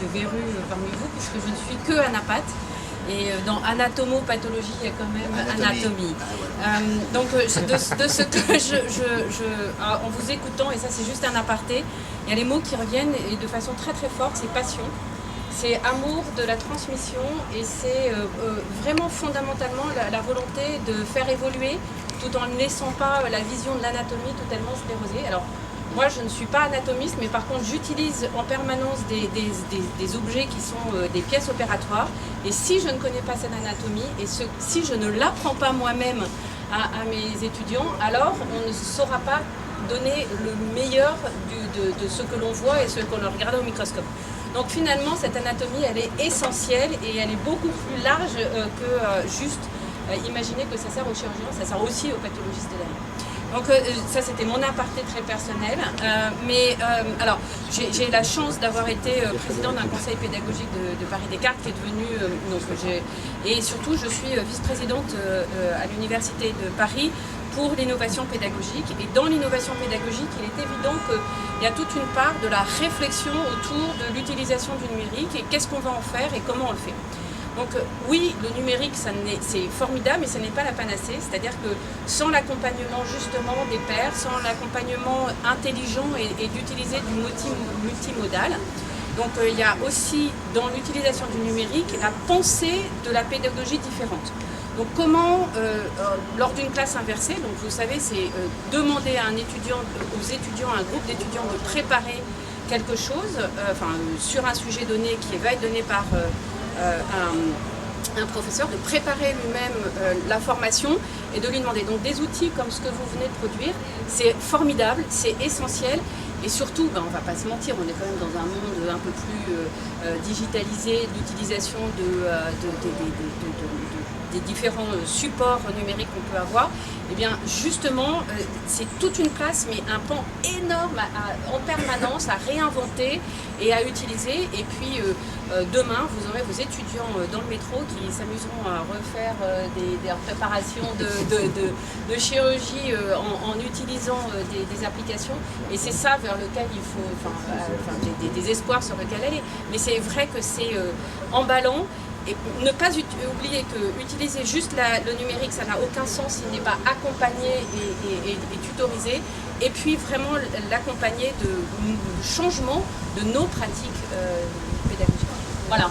de verrues parmi vous, puisque je ne suis que anapathe. Et dans anatomopathologie, il y a quand même anatomie. Donc de ce que en vous écoutant, et ça c'est juste un aparté, il y a les mots qui reviennent et de façon très très forte, c'est passion, c'est amour de la transmission et c'est vraiment fondamentalement la volonté de faire évoluer tout en ne laissant pas la vision de l'anatomie totalement sclérosée. Alors, moi, je ne suis pas anatomiste, mais par contre, j'utilise en permanence des objets qui sont des pièces opératoires. Et si je ne connais pas cette anatomie, et si je ne l'apprends pas moi-même à mes étudiants, alors on ne saura pas donner le meilleur de ce que l'on voit et ce qu'on regarde au microscope. Donc finalement, cette anatomie, elle est essentielle et elle est beaucoup plus large que juste imaginer que ça sert aux chirurgiens, ça sert aussi aux pathologistes derrière. Donc ça c'était mon aparté très personnel, alors j'ai la chance d'avoir été présidente d'un conseil pédagogique de Paris-Descartes qui est devenu, et surtout je suis vice-présidente à l'université de Paris pour l'innovation pédagogique. Et dans l'innovation pédagogique, il est évident qu'il y a toute une part de la réflexion autour de l'utilisation du numérique et qu'est-ce qu'on va en faire et comment on le fait. Donc oui, le numérique, c'est formidable, mais ce n'est pas la panacée. C'est-à-dire que sans l'accompagnement justement des pairs, sans l'accompagnement intelligent et d'utiliser du multimodal, donc il y a aussi dans l'utilisation du numérique la pensée de la pédagogie différente. Donc comment, lors d'une classe inversée, donc vous savez, c'est demander à aux étudiants, à un groupe d'étudiants de préparer quelque chose, sur un sujet donné qui va être donné par un professeur, de préparer lui-même la formation et de lui demander. Donc des outils comme ce que vous venez de produire, c'est formidable, c'est essentiel. Et surtout, on ne va pas se mentir, on est quand même dans un monde un peu plus digitalisé, d'utilisation des différents supports numériques qu'on peut avoir. Et bien justement, c'est toute une classe, mais un pan énorme en permanence à réinventer et à utiliser. Et puis demain, vous aurez vos étudiants dans le métro qui s'amuseront à refaire des préparations de chirurgie en utilisant des appliquions. Et c'est ça vers lequel il faut, des espoirs sur lequel aller. Mais c'est vrai que c'est emballant. Et ne pas oublier que utiliser juste le numérique, ça n'a aucun sens s'il n'est pas accompagné et tutorisé. Et puis vraiment l'accompagner de changement de nos pratiques pédagogiques. Voilà.